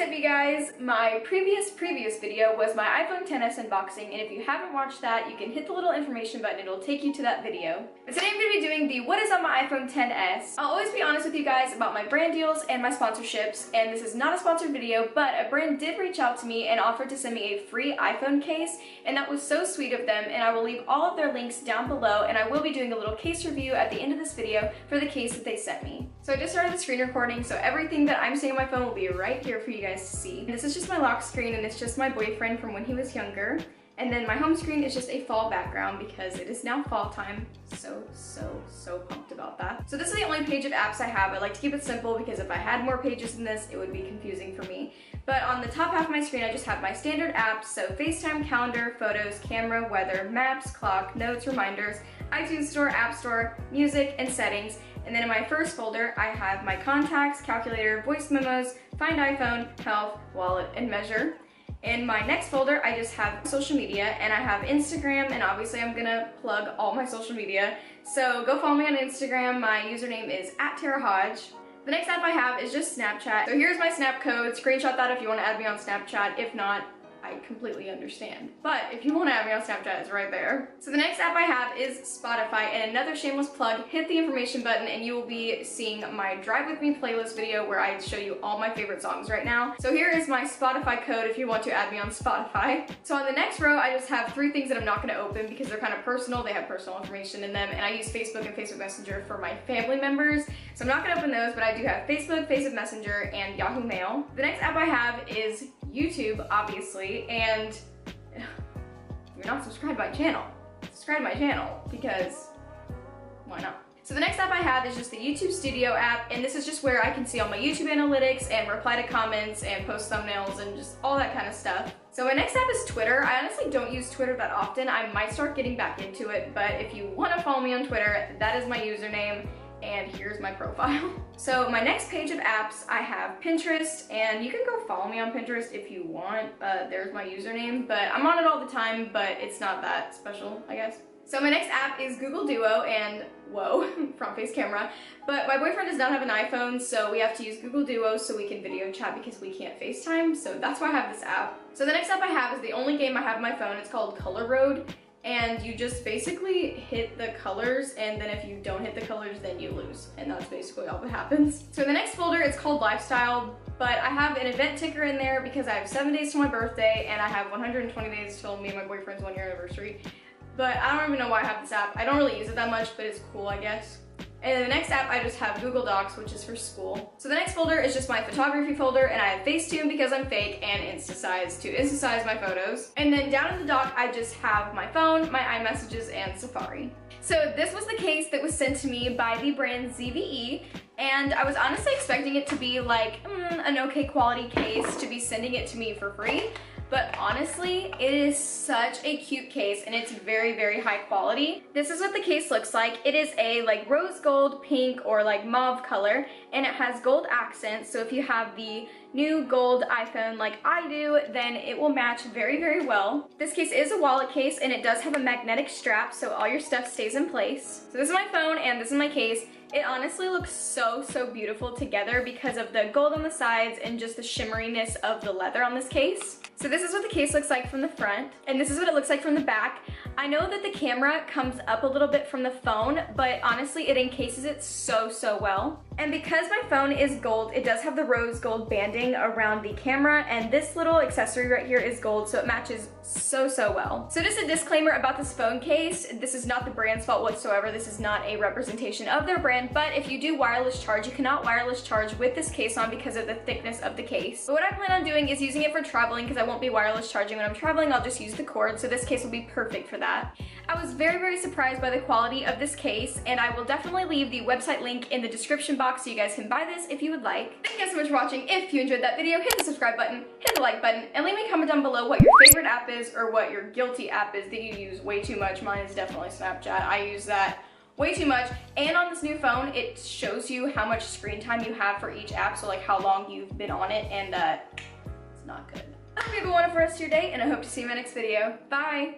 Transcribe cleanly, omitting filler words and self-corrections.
up, you guys? My previous video was my iPhone XS unboxing, and if you haven't watched that, you can hit the little information button. It'll take you to that video. But today I'm going to be doing the what is on my iPhone XS. I'll always be honest with you guys about my brand deals and my sponsorships, and this is not a sponsored video, but a brand did reach out to me and offered to send me a free iPhone case, and that was so sweet of them, and I will leave all of their links down below, and I will be doing a little case review at the end of this video for the case that they sent me. So I just started the screen recording, so everything that I'm seeing on my phone will be right here for you guys to see. This is just my lock screen, and it's just my boyfriend from when he was younger. And then my home screen is just a fall background because it is now fall time. So pumped about that. So this is the only page of apps I have. I like to keep it simple because if I had more pages than this, it would be confusing for me. But on the top half of my screen, I just have my standard apps. So FaceTime, calendar, photos, camera, weather, maps, clock, notes, reminders, iTunes Store, App Store, music, and settings. And then in my first folder, I have my contacts, calculator, voice memos, find iPhone, health, wallet, and measure. In my next folder, I just have social media, and I have Instagram, and obviously I'm gonna plug all my social media. So go follow me on Instagram. My username is @TarrahHodge. The next app I have is just Snapchat. So here's my Snap code. Screenshot that if you want to add me on Snapchat. If not, I completely understand. But if you want to add me on Snapchat, it's right there. So the next app I have is Spotify, and another shameless plug, hit the information button and you will be seeing my Drive With Me playlist video where I show you all my favorite songs right now. So here is my Spotify code if you want to add me on Spotify. So on the next row, I just have 3 things that I'm not going to open because they're kind of personal. They have personal information in them, and I use Facebook and Facebook Messenger for my family members. So I'm not going to open those, but I do have Facebook, Facebook Messenger, and Yahoo Mail. The next app I have is YouTube, obviously, and if you're not subscribed to my channel, subscribe to my channel because why not? So the next app I have is just the YouTube Studio app, and this is just where I can see all my YouTube analytics and reply to comments and post thumbnails and just all that kind of stuff. So my next app is Twitter. I honestly don't use Twitter that often. I might start getting back into it, but if you want to follow me on Twitter, that is my username. And here's my profile. So my next page of apps, I have Pinterest, and you can go follow me on Pinterest if you want. There's my username, but I'm on it all the time, but it's not that special, I guess. So my next app is Google Duo, and whoa, front face camera. But my boyfriend does not have an iPhone, so we have to use Google Duo so we can video chat because we can't FaceTime, so that's why I have this app. So the next app I have is the only game I have on my phone. It's called Color Road. And you just basically hit the colors, and then if you don't hit the colors, then you lose. And that's basically all that happens. So in the next folder, it's called Lifestyle, but I have an event ticker in there because I have 7 days till my birthday, and I have 120 days till me and my boyfriend's 1-year anniversary. But I don't even know why I have this app. I don't really use it that much, but it's cool, I guess. And in the next app, I just have Google Docs, which is for school. So the next folder is just my photography folder, and I have Facetune because I'm fake, and Instasize to Instasize my photos. And then down in the dock, I just have my phone, my iMessages, and Safari. So this was the case that was sent to me by the brand ZVE, and I was honestly expecting it to be like an okay quality case to be sending it to me for free. But honestly, it is such a cute case, and it's very high quality. This is what the case looks like. It is a like rose gold, pink, or like mauve color, and it has gold accents. So if you have the new gold iPhone like I do, then it will match very well. This case is a wallet case, and it does have a magnetic strap, so all your stuff stays in place. So this is my phone, and this is my case. It honestly looks so beautiful together because of the gold on the sides and just the shimmeriness of the leather on this case. So this is what the case looks like from the front, and this is what it looks like from the back. I know that the camera comes up a little bit from the phone, but honestly it encases it so well. And because my phone is gold, it does have the rose gold banding around the camera, and this little accessory right here is gold, so it matches so well. So just a disclaimer about this phone case, this is not the brand's fault whatsoever. This is not a representation of their brand, but if you do wireless charge, you cannot wireless charge with this case on because of the thickness of the case. But what I plan on doing is using it for traveling because I won't be wireless charging when I'm traveling. I'll just use the cord, so this case will be perfect for that. I was very surprised by the quality of this case, and I will definitely leave the website link in the description box so you guys can buy this if you would like. Thank you guys so much for watching. If you enjoyed that video, hit the subscribe button, hit the like button, and leave me a comment down below what your favorite app is or what your guilty app is that you use way too much. Mine is definitely Snapchat. I use that way too much. And on this new phone, it shows you how much screen time you have for each app, so like how long you've been on it, and it's not good. I hope you have a wonderful rest of your day, and I hope to see you in my next video. Bye!